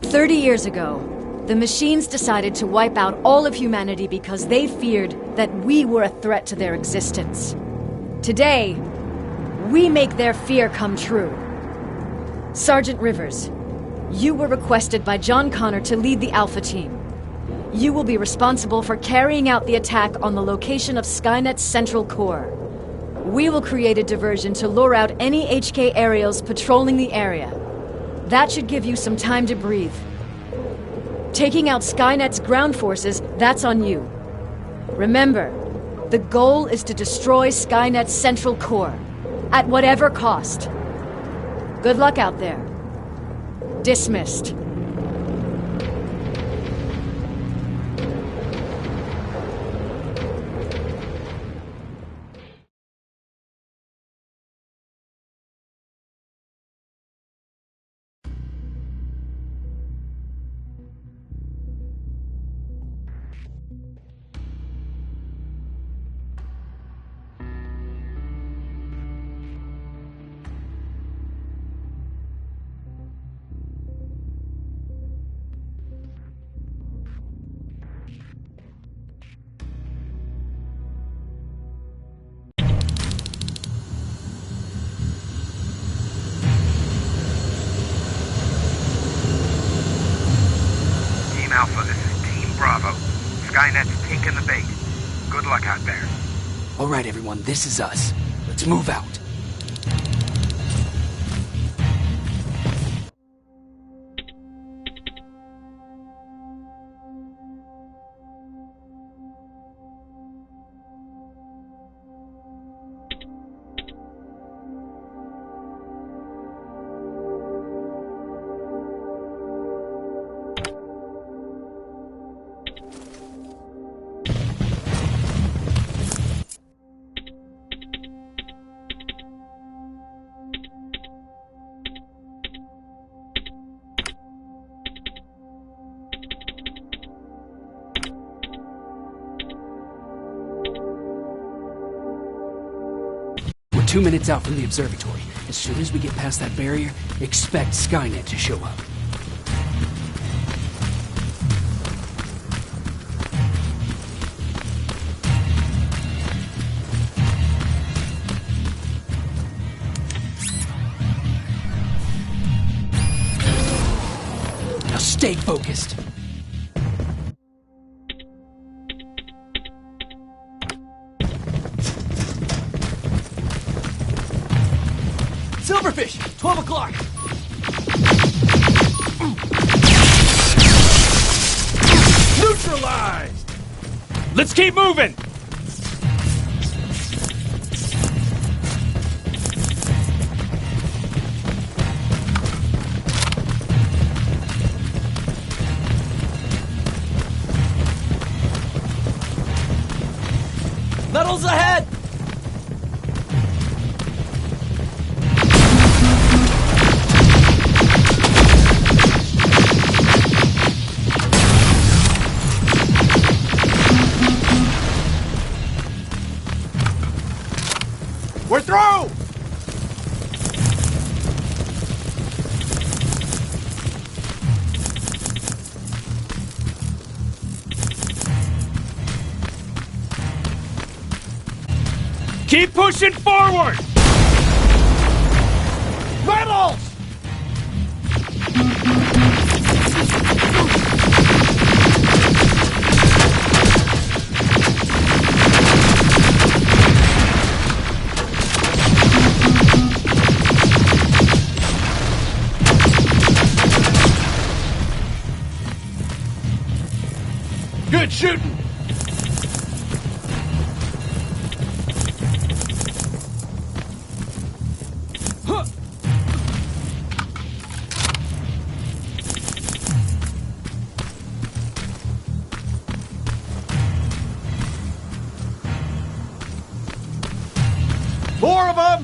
30 years ago, the machines decided to wipe out all of humanity because they feared that we were a threat to their existence. Today, we make their fear come true. Sergeant Rivers, you were requested by John Connor to lead the Alpha Team. You will be responsible for carrying out the attack on the location of Skynet's central core. We will create a diversion to lure out any HK aerials patrolling the area. That should give you some time to breathe. Taking out Skynet's ground forces, that's on you. Remember, the goal is to destroy Skynet's central core, at whatever cost. Good luck out there. Dismissed. Alpha, this is Team Bravo. Skynet's taken the bait. Good luck out there. All right, everyone, this is us. Let's move out. We're 2 minutes out from the observatory. As soon as we get past that barrier, expect Skynet to show up. Now stay focused. Silverfish! 12 o'clock! Neutralized! Let's keep moving! Metals ahead! We're through! Keep pushing forward! Metals! Good shooting! Four of them!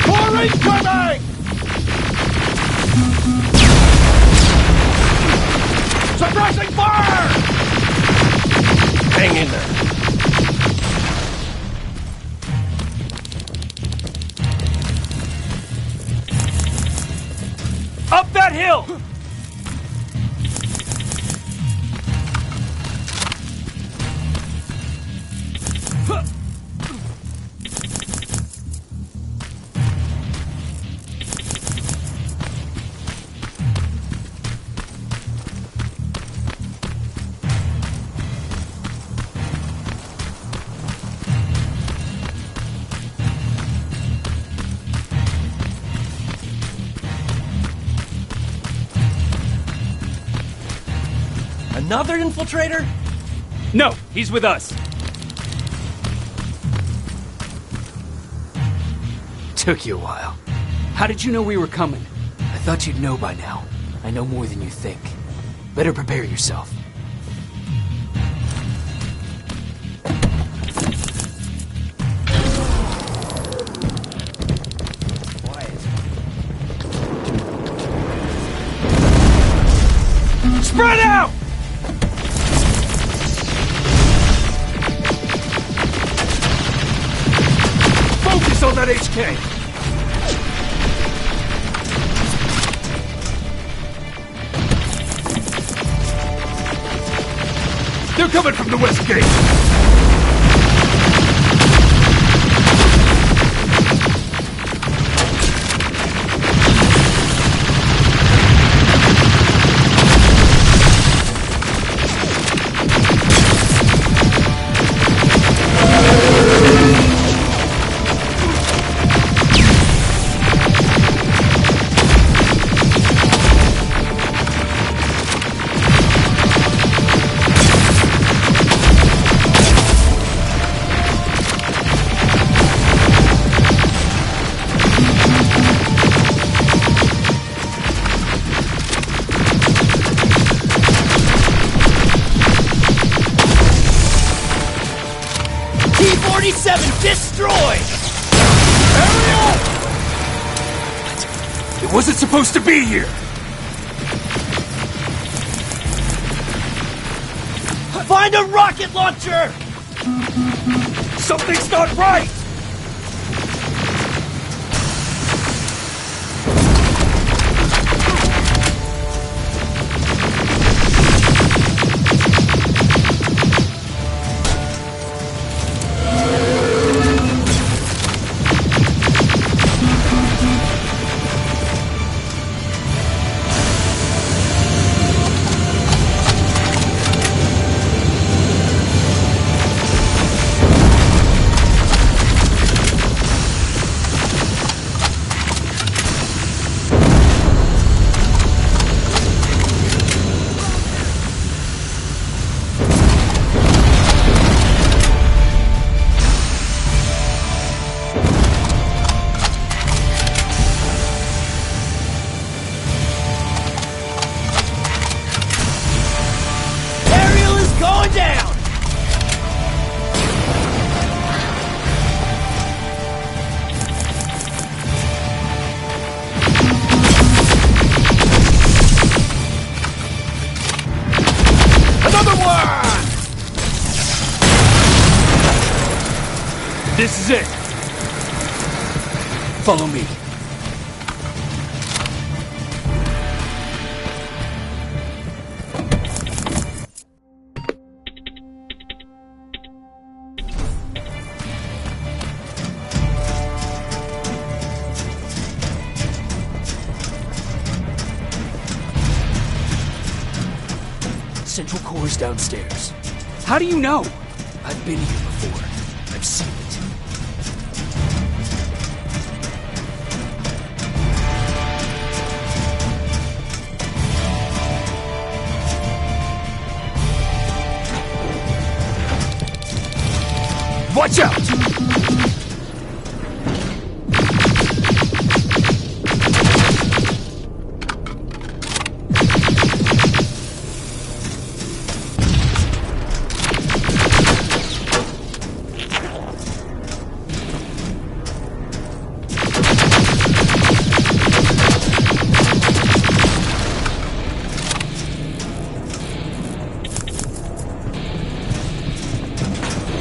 More incoming! Suppressing fire! Hang in there. that hill! Another infiltrator? No, he's with us. Took you a while. How did you know we were coming? I thought you'd know by now. I know more than you think. Better prepare yourself. Spread out! Focus on that HK! They're coming from the west gate! T-47 destroyed! Ariel! It wasn't supposed to be here! Find a rocket launcher! Something's not right! This is it! Follow me. Central core's downstairs. How do you know? I've been here before. I've seen it. Watch out!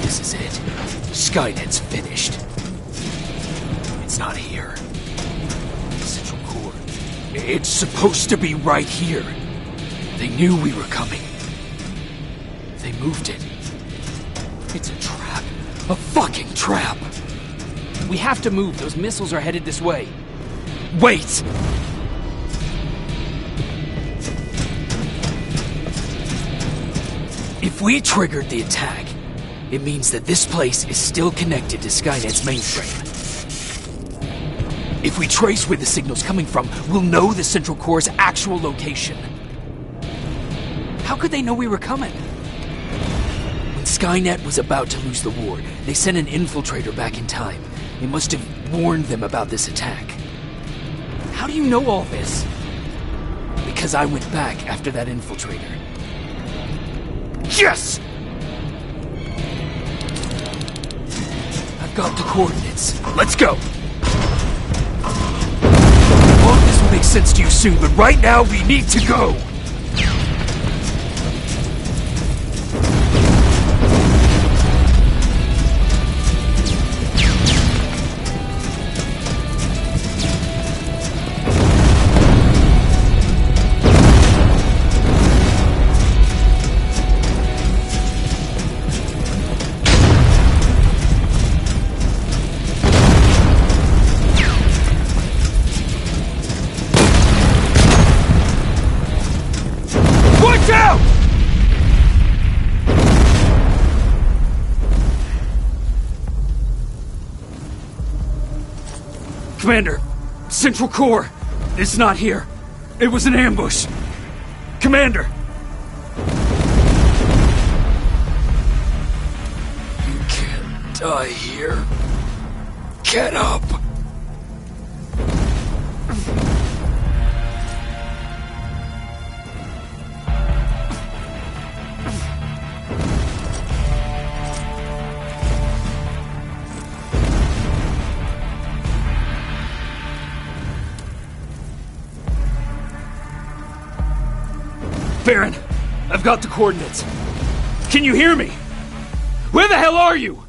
This is it. Skynet's finished. It's not here. Central core. It's supposed to be right here. They knew we were coming. They moved it. It's a trap. A fucking trap! We have to move. Those missiles are headed this way. Wait! If we triggered the attack, it means that this place is still connected to Skynet's mainframe. If we trace where the signal's coming from, we'll know the Central Core's actual location. How could they know we were coming? When Skynet was about to lose the war, they sent an infiltrator back in time. It must have warned them about this attack. How do you know all this? Because I went back after that infiltrator. Yes! I've got the coordinates. Let's go! All of this will make sense to you soon, but right now we need to go! Commander, Central Core, it's not here. It was an ambush. Commander! You can't die here. Get up! Baron, I've got the coordinates. Can you hear me? Where the hell are you?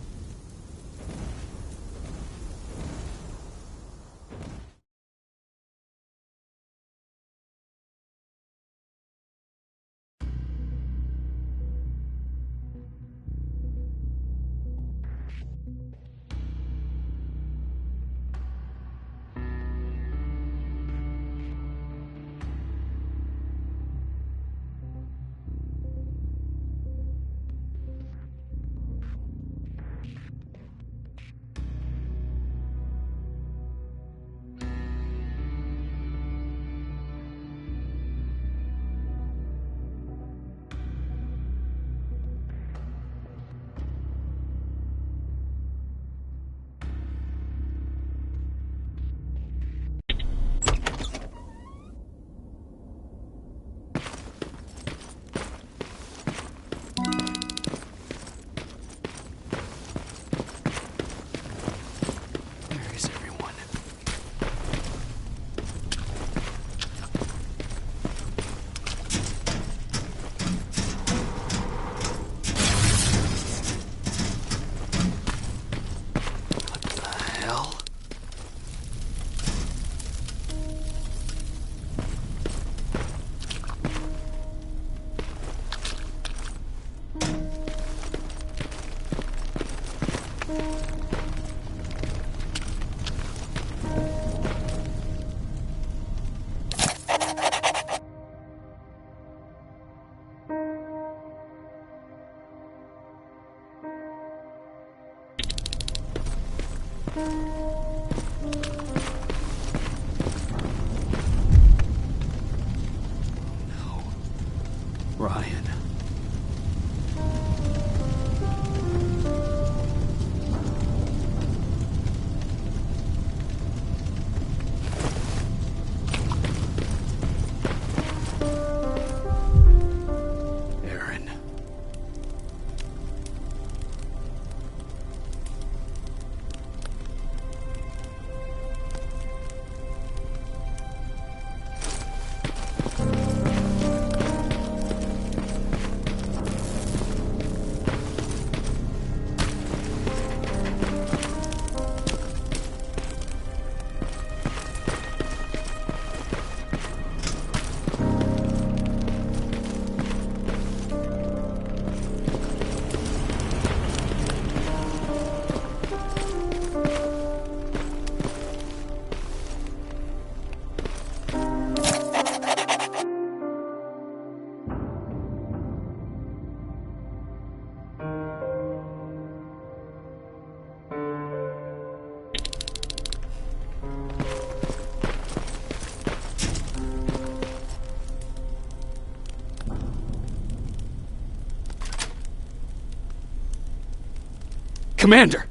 Commander!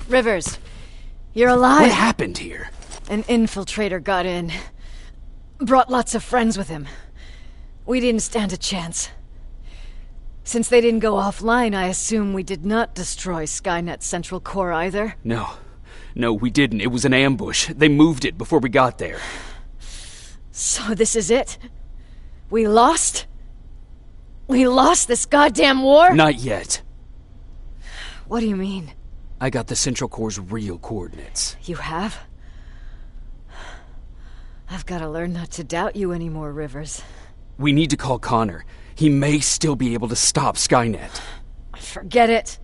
Rivers, you're alive. What happened here? An infiltrator got in. Brought lots of friends with him. We didn't stand a chance. Since they didn't go offline, I assume we did not destroy Skynet's central core either? No, we didn't. It was an ambush. They moved it before we got there. So this is it? We lost? We lost this goddamn war? Not yet. What do you mean? I got the central core's real coordinates. You have? I've got to learn not to doubt you anymore, Rivers. We need to call Connor. He may still be able to stop Skynet. Forget it.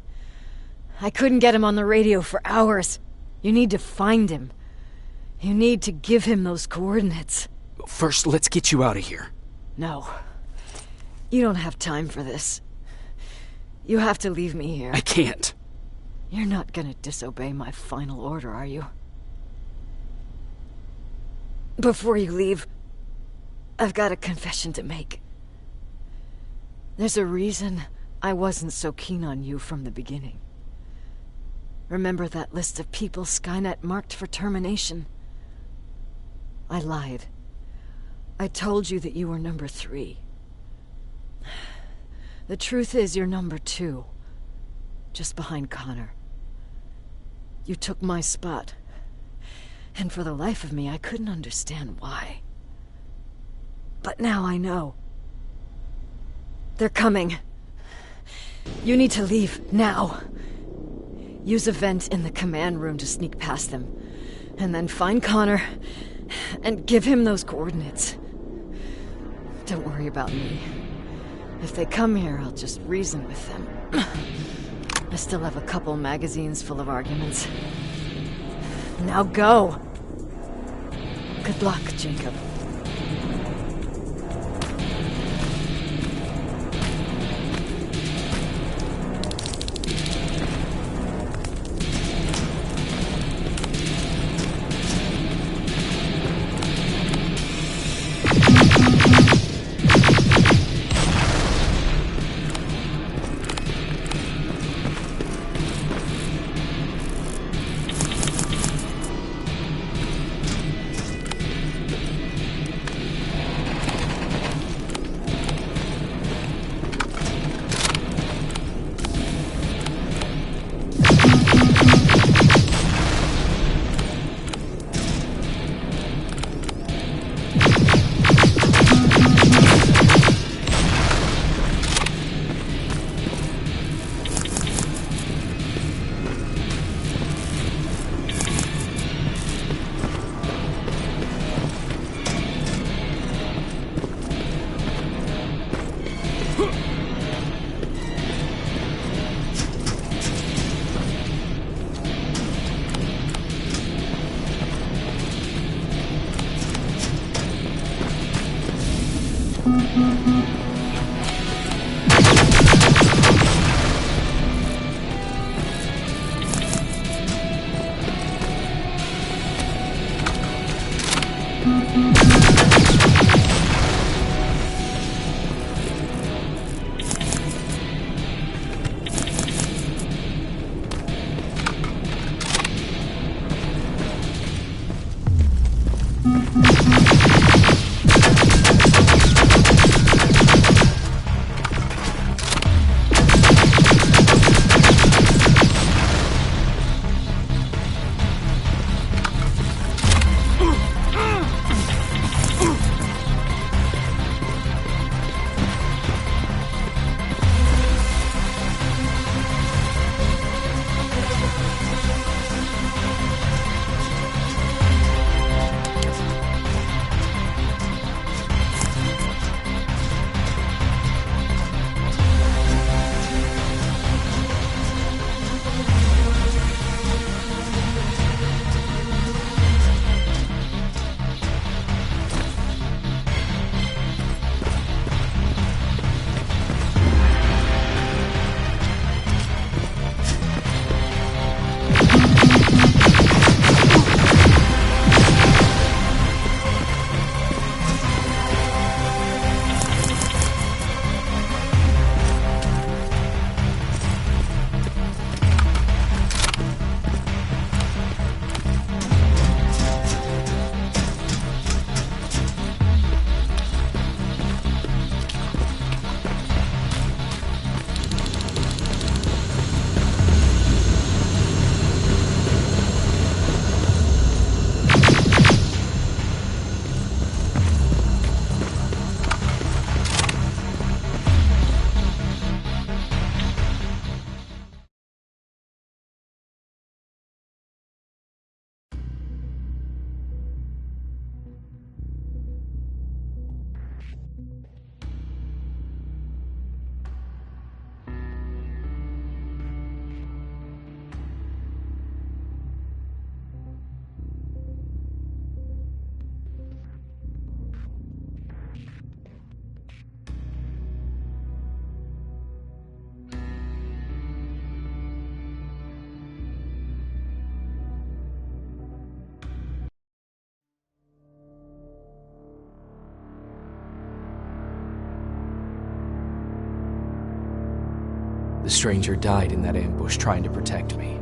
I couldn't get him on the radio for hours. You need to find him. You need to give him those coordinates. First, let's get you out of here. No. You don't have time for this. You have to leave me here. I can't. You're not gonna disobey my final order, are you? Before you leave, I've got a confession to make. There's a reason I wasn't so keen on you from the beginning. Remember that list of people Skynet marked for termination? I lied. I told you that you were number 3. The truth is you're number 2. Just behind Connor. You took my spot. And for the life of me, I couldn't understand why. But now I know. They're coming. You need to leave, now. Use a vent in the command room to sneak past them. And then find Connor, and give him those coordinates. Don't worry about me. If they come here, I'll just reason with them. I still have a couple magazines full of arguments. Now go! Good luck, Jacob. The stranger died in that ambush trying to protect me.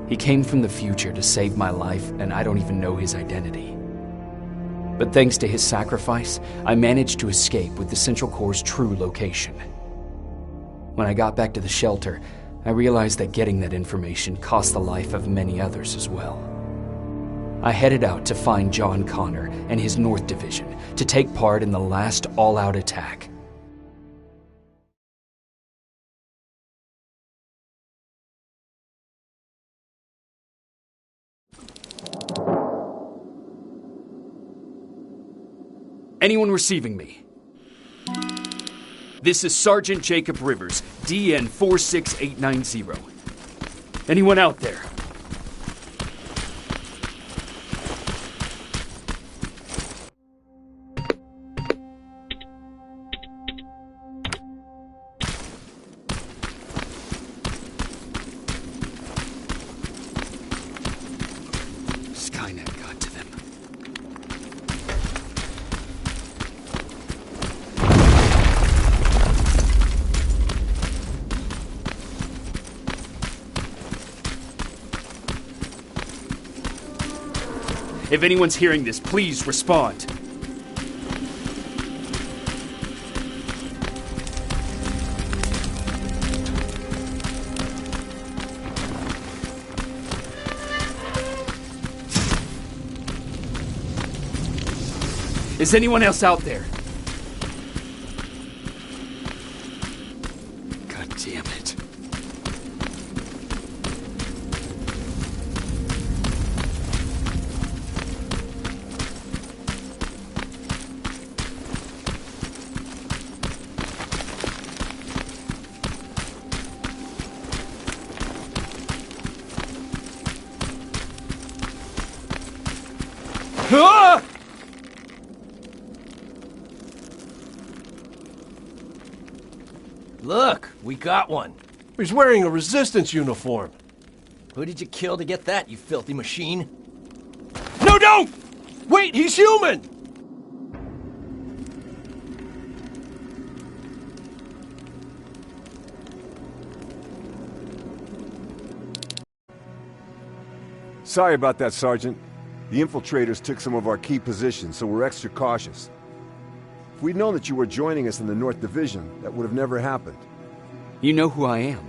He came from the future to save my life, and I don't even know his identity. But thanks to his sacrifice, I managed to escape with the Central Core's true location. When I got back to the shelter, I realized that getting that information cost the life of many others as well. I headed out to find John Connor and his North Division to take part in the last all-out attack. Anyone receiving me? This is Sergeant Jacob Rivers, DN 46890. Anyone out there? Skynet got to them. If anyone's hearing this, please respond. Is anyone else out there? God damn it. Ah! Look, we got one. He's wearing a resistance uniform. Who did you kill to get that, you filthy machine? No, don't! Wait, he's human! Sorry about that, Sergeant. The infiltrators took some of our key positions, so we're extra cautious. If we'd known that you were joining us in the North Division, that would have never happened. You know who I am.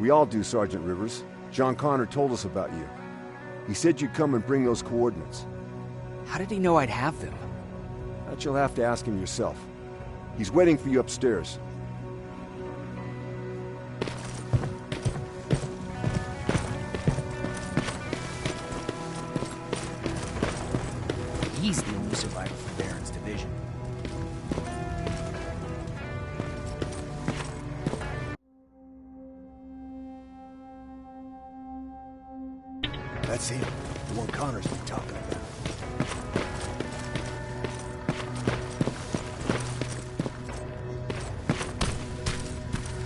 We all do, Sergeant Rivers. John Connor told us about you. He said you'd come and bring those coordinates. How did he know I'd have them? That you'll have to ask him yourself. He's waiting for you upstairs. He's the only survivor from Baron's division. That's him. The one Connor's been talking about.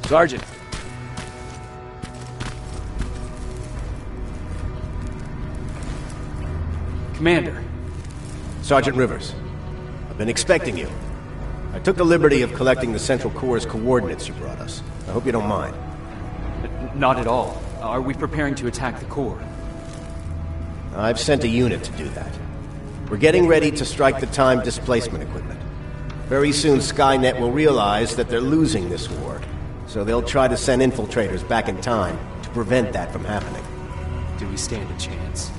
Sergeant. Commander. Sergeant Rivers, I've been expecting you. I took the liberty of collecting the Central Core's coordinates you brought us. I hope you don't mind. Not at all. Are we preparing to attack the core? I've sent a unit to do that. We're getting ready to strike the time displacement equipment. Very soon Skynet will realize that they're losing this war, so they'll try to send infiltrators back in time to prevent that from happening. Do we stand a chance?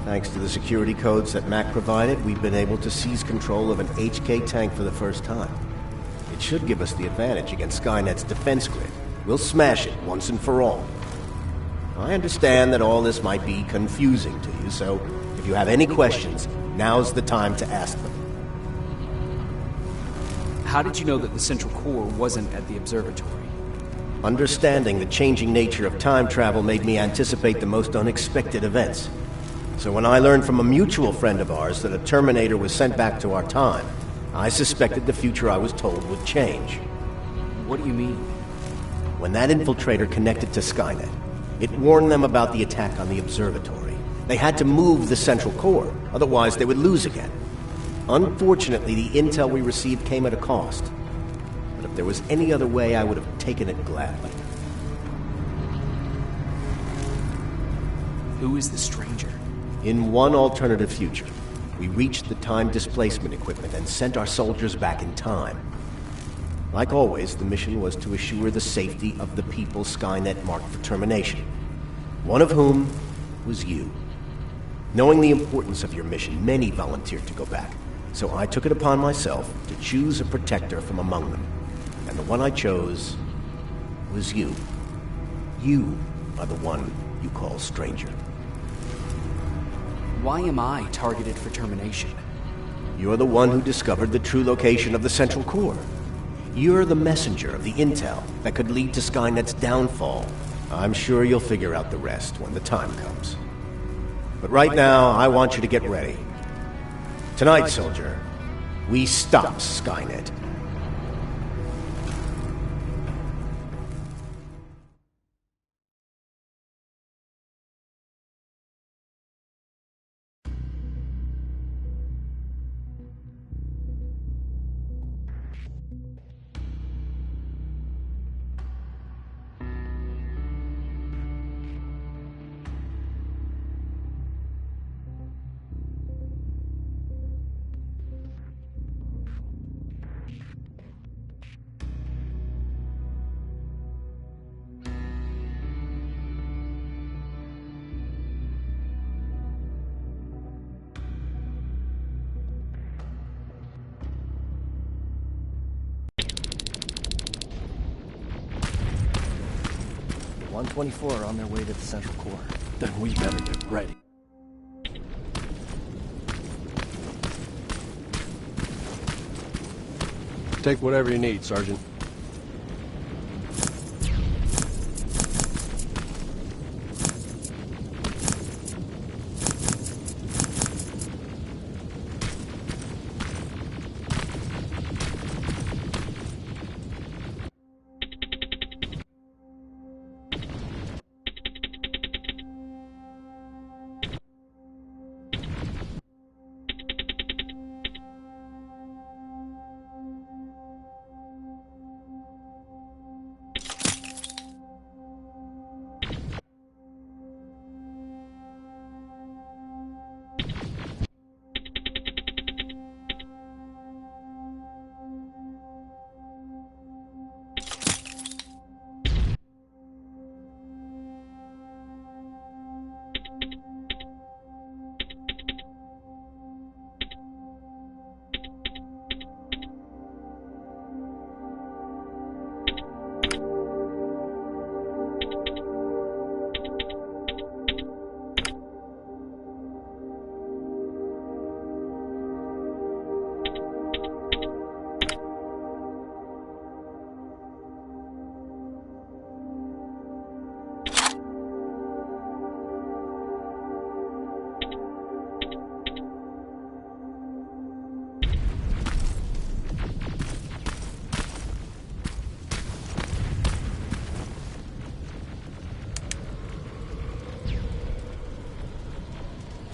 Thanks to the security codes that Mac provided, we've been able to seize control of an HK tank for the first time. It should give us the advantage against Skynet's defense grid. We'll smash it once and for all. I understand that all this might be confusing to you, so if you have any questions, now's the time to ask them. How did you know that the Central Core wasn't at the observatory? Understanding the changing nature of time travel made me anticipate the most unexpected events. So when I learned from a mutual friend of ours that a Terminator was sent back to our time, I suspected the future I was told would change. What do you mean? When that infiltrator connected to Skynet, it warned them about the attack on the observatory. They had to move the Central Core, otherwise they would lose again. Unfortunately, the intel we received came at a cost. But If there was any other way, I would have taken it gladly. Who is the stranger? In one alternative future, we reached the time displacement equipment and sent our soldiers back in time. Like always, the mission was to assure the safety of the people Skynet marked for termination. One of whom was you. Knowing the importance of your mission, many volunteered to go back. So I took it upon myself to choose a protector from among them. And the one I chose was you. You are the one you call stranger. Why am I targeted for termination? You're the one who discovered the true location of the Central Core. You're the messenger of the intel that could lead to Skynet's downfall. I'm sure you'll figure out the rest when the time comes. But right now, I want you to get ready. Tonight, soldier, we stop Skynet. '124 are on their way to the Central Core. Then we better get ready. Take whatever you need, Sergeant.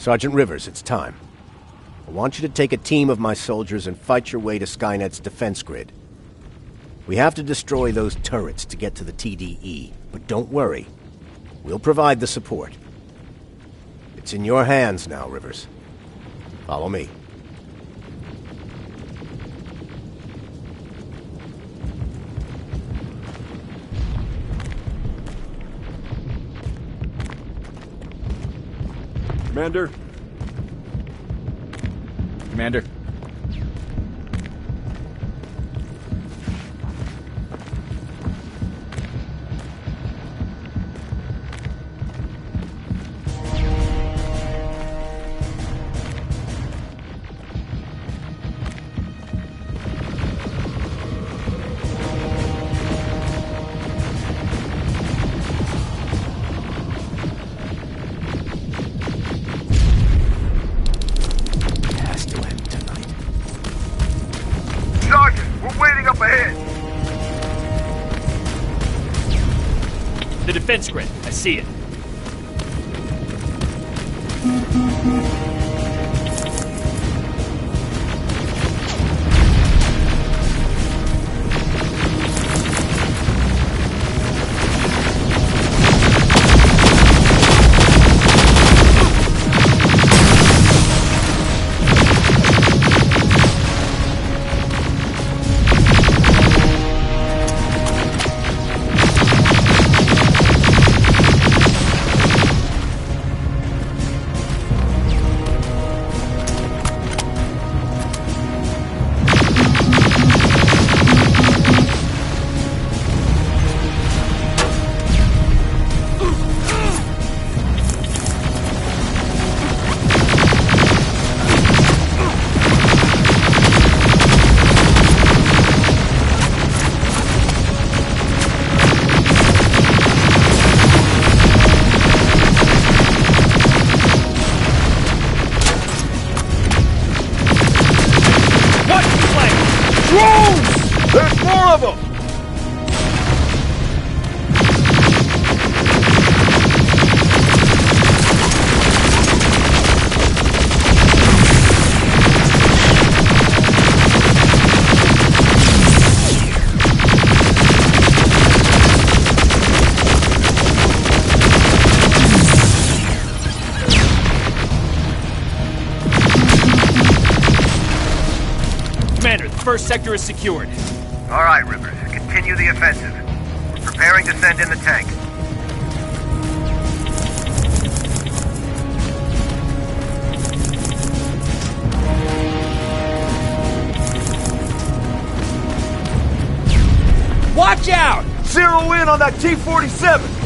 Sergeant Rivers, it's time. I want you to take a team of my soldiers and fight your way to Skynet's defense grid. We have to destroy those turrets to get to the TDE, but don't worry. We'll provide the support. It's in your hands now, Rivers. Follow me. Commander? Commander. The defense grid. I see it. Drones! There's more of them! Commander, the first sector is secured. All right, Rippers. Continue the offensive. We're preparing to send in the tank. Watch out! Zero in on that T-47!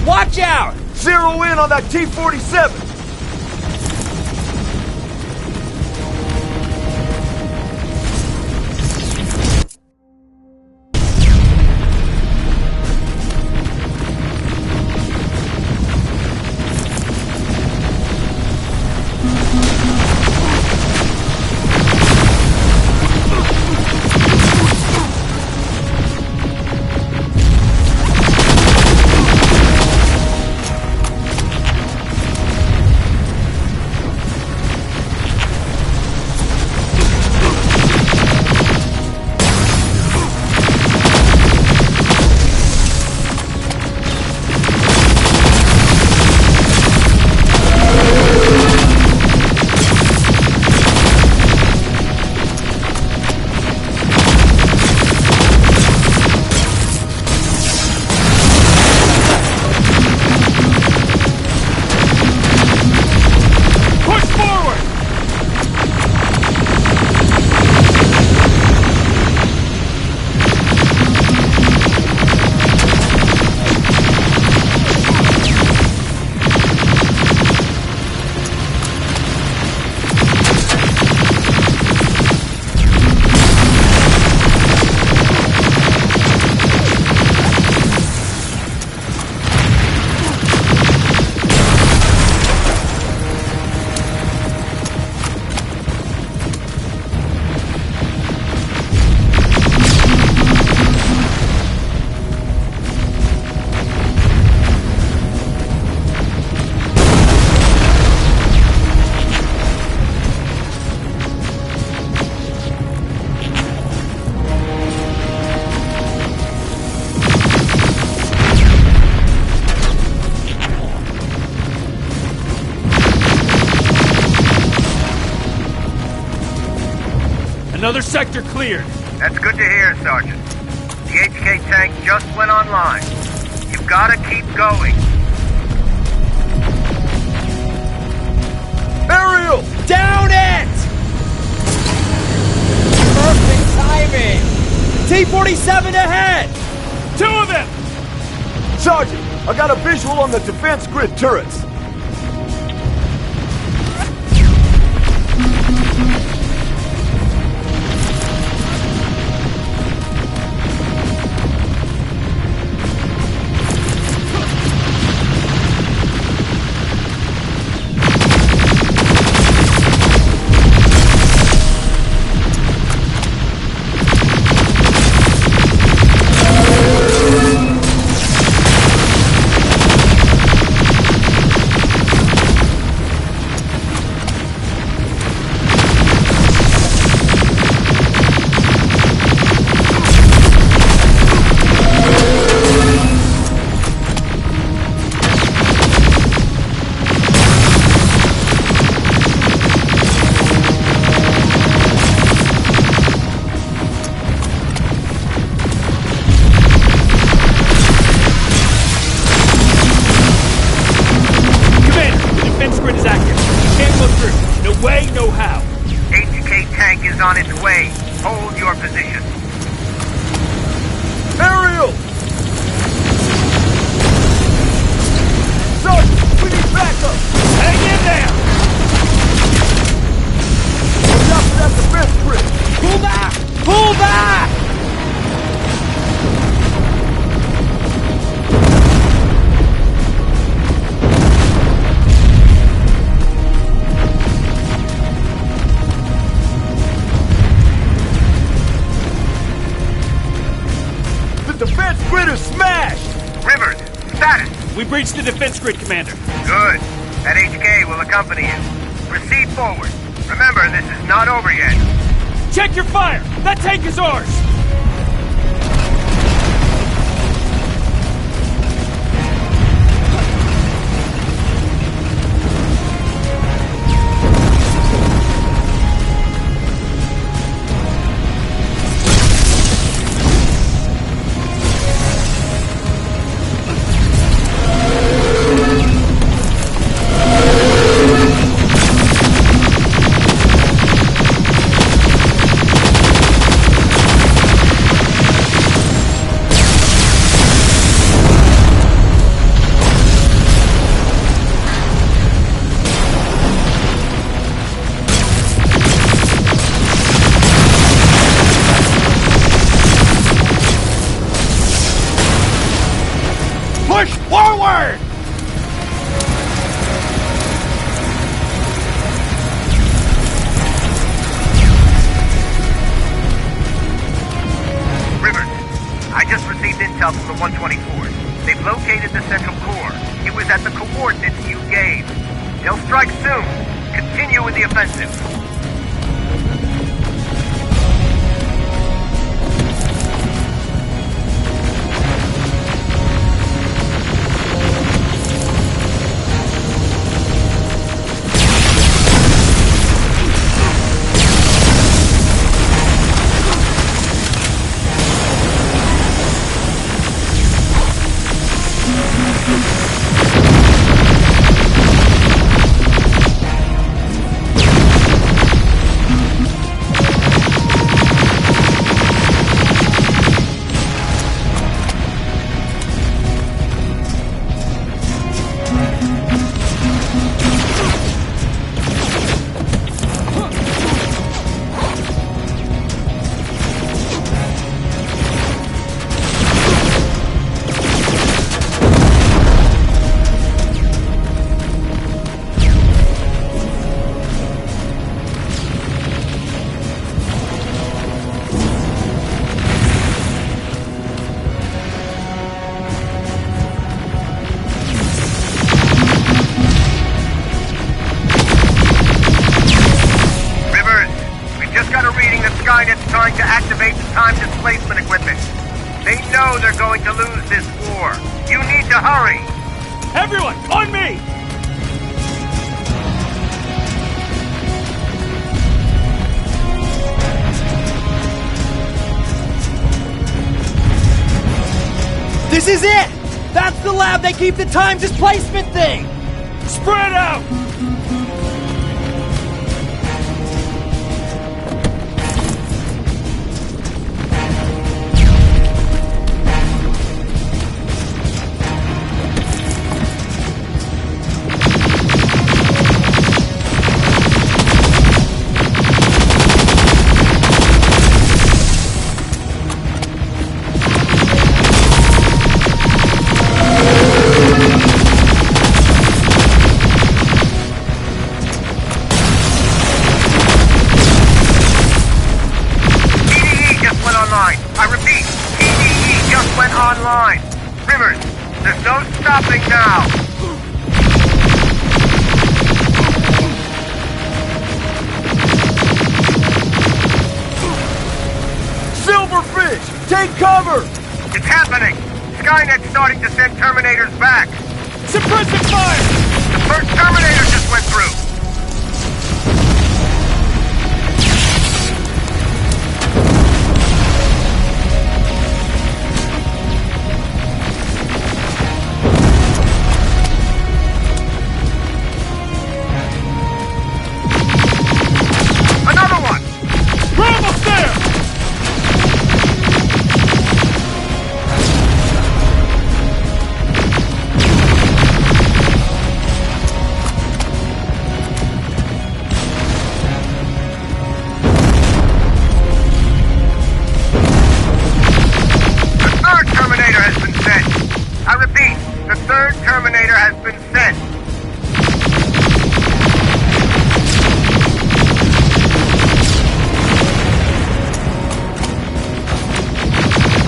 Watch out! Zero in on that T-47! Another sector cleared. That's good to hear, Sergeant. The HK tank just went online. You've gotta keep going. Aerial! Down it! Perfect timing! T-47 ahead! 2 of them! Sergeant, I got a visual on the defense grid turrets. On its way. Hold your position. Aerial! Sergeant, we need backup! Hang in there! Watch out for that defense grid! Pull back! Pull back! Defense grid is smashed! Rivers, status! We breached the defense grid, Commander. Good. That HK will accompany you. Proceed forward. Remember, this is not over yet. Check your fire! That tank is ours! Push forward! Rivers, I just received intel from the 124s. They've located the central core. It was at the coordinates you gave. They'll strike soon. Continue with the offensive. Skynet's trying to activate the time displacement equipment. They know they're going to lose this war. You need to hurry! Everyone, on me! This is it! That's the lab they keep the time displacement thing! Spread out! Online. Rivers, there's no stopping now. Silverfish, take cover! It's happening. Skynet's starting to send Terminators back. Suppressive fire! The first Terminator just went through. Terminator has been sent.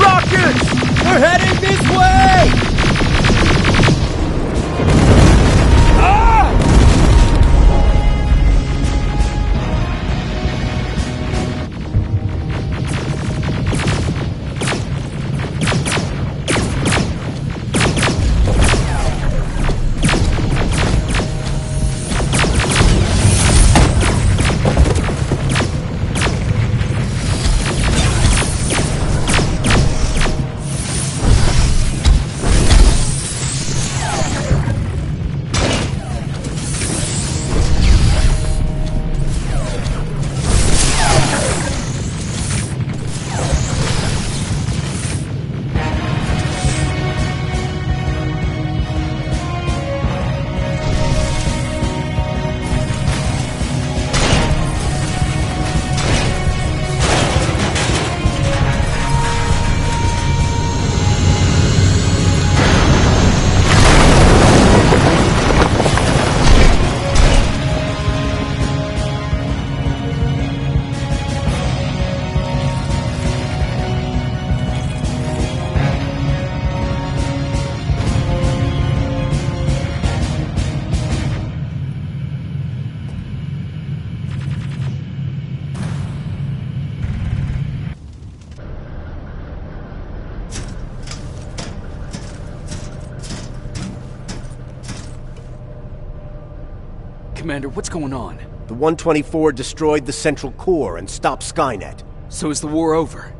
Rockets! They're heading this way! Commander, what's going on? The 124 destroyed the central core and stopped Skynet. So is the war over?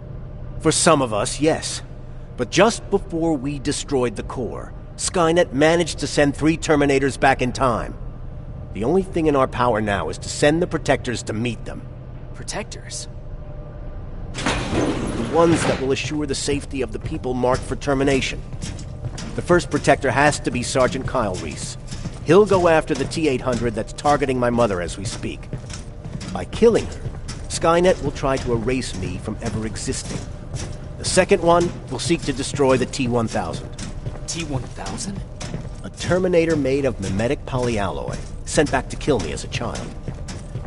For some of us, yes. But just before we destroyed the core, Skynet managed to send 3 Terminators back in time. The only thing in our power now is to send the Protectors to meet them. Protectors? The ones that will assure the safety of the people marked for termination. The first Protector has to be Sergeant Kyle Reese. He'll go after the T-800 that's targeting my mother as we speak. By killing her, Skynet will try to erase me from ever existing. The second one will seek to destroy the T-1000. T-1000? A Terminator made of mimetic polyalloy, sent back to kill me as a child.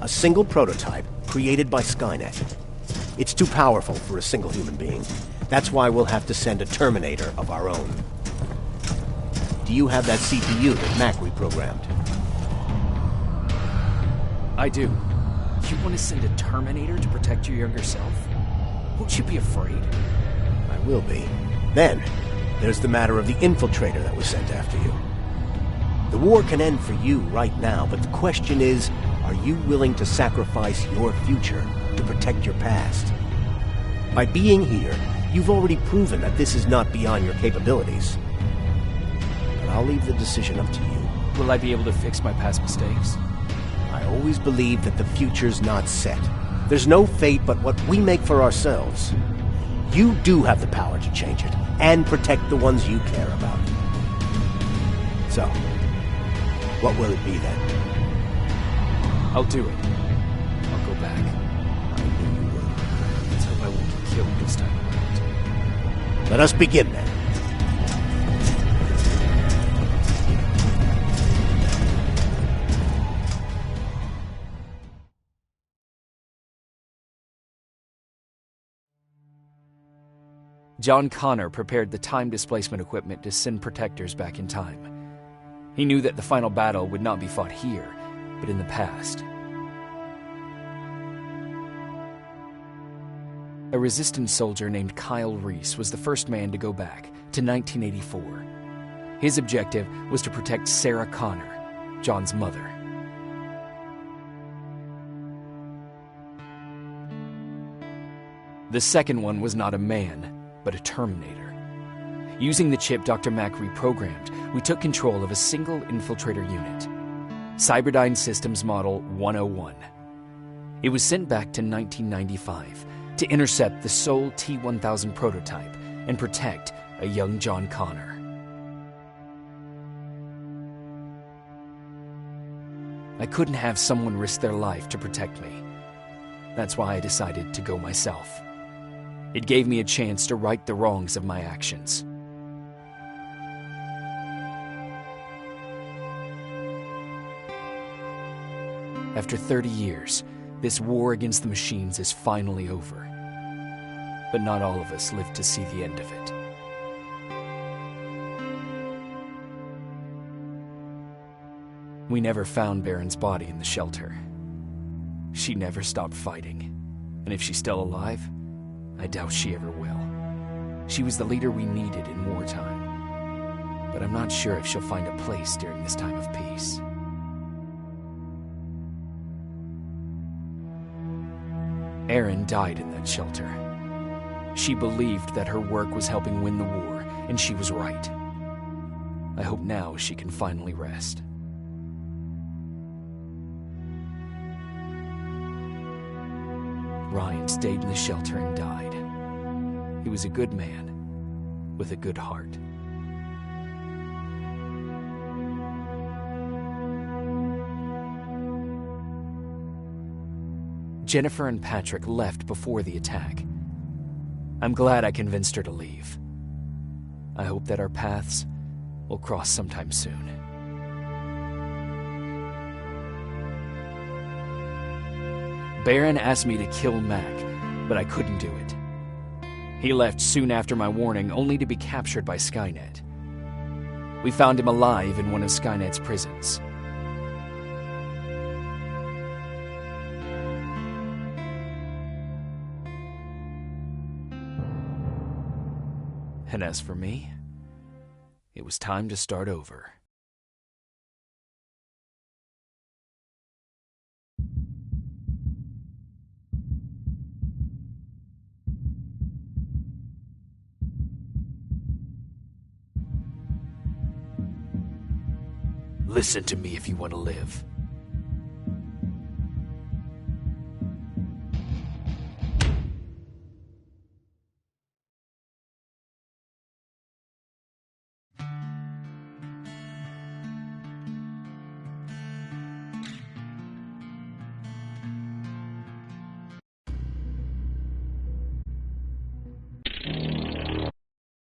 A single prototype created by Skynet. It's too powerful for a single human being. That's why we'll have to send a Terminator of our own. Do you have that CPU that Mac reprogrammed? I do. You want to send a Terminator to protect your younger self? Won't you be afraid? I will be. Then, there's the matter of the infiltrator that was sent after you. The war can end for you right now, but the question is, are you willing to sacrifice your future to protect your past? By being here, You've already proven that this is not beyond your capabilities. But I'll leave the decision up to you. Will I be able to fix my past mistakes? I always believe that the future's not set. There's no fate but what we make for ourselves. You do have the power to change it, and protect the ones you care about. So, what will it be then? I'll do it. I'll go back. I knew you would. Let's hope I won't get killed this time around. Let us begin then. John Connor prepared the time displacement equipment to send protectors back in time. He knew that the final battle would not be fought here, but in the past. A resistance soldier named Kyle Reese was the first man to go back to 1984. His objective was to protect Sarah Connor, John's mother. The second one was not a man, but a Terminator. Using the chip Dr. Mack reprogrammed, we took control of a single infiltrator unit, Cyberdyne Systems Model 101. It was sent back to 1995 to intercept the Sol T-1000 prototype and protect a young John Connor. I couldn't have someone risk their life to protect me. That's why I decided to go myself. It gave me a chance to right the wrongs of my actions. After 30 years, this war against the machines is finally over. But not all of us lived to see the end of it. We never found Baron's body in the shelter. She never stopped fighting, and if she's still alive, I doubt she ever will. She was the leader we needed in wartime, but I'm not sure if she'll find a place during this time of peace. Erin died in that shelter. She believed that her work was helping win the war, and she was right. I hope now she can finally rest. Ryan stayed in the shelter and died. He was a good man, with a good heart. Jennifer and Patrick left before the attack. I'm glad I convinced her to leave. I hope that our paths will cross sometime soon. Baron asked me to kill Mac, but I couldn't do it. He left soon after my warning, only to be captured by Skynet. We found him alive in one of Skynet's prisons. And as for me, it was time to start over. Listen to me if you want to live.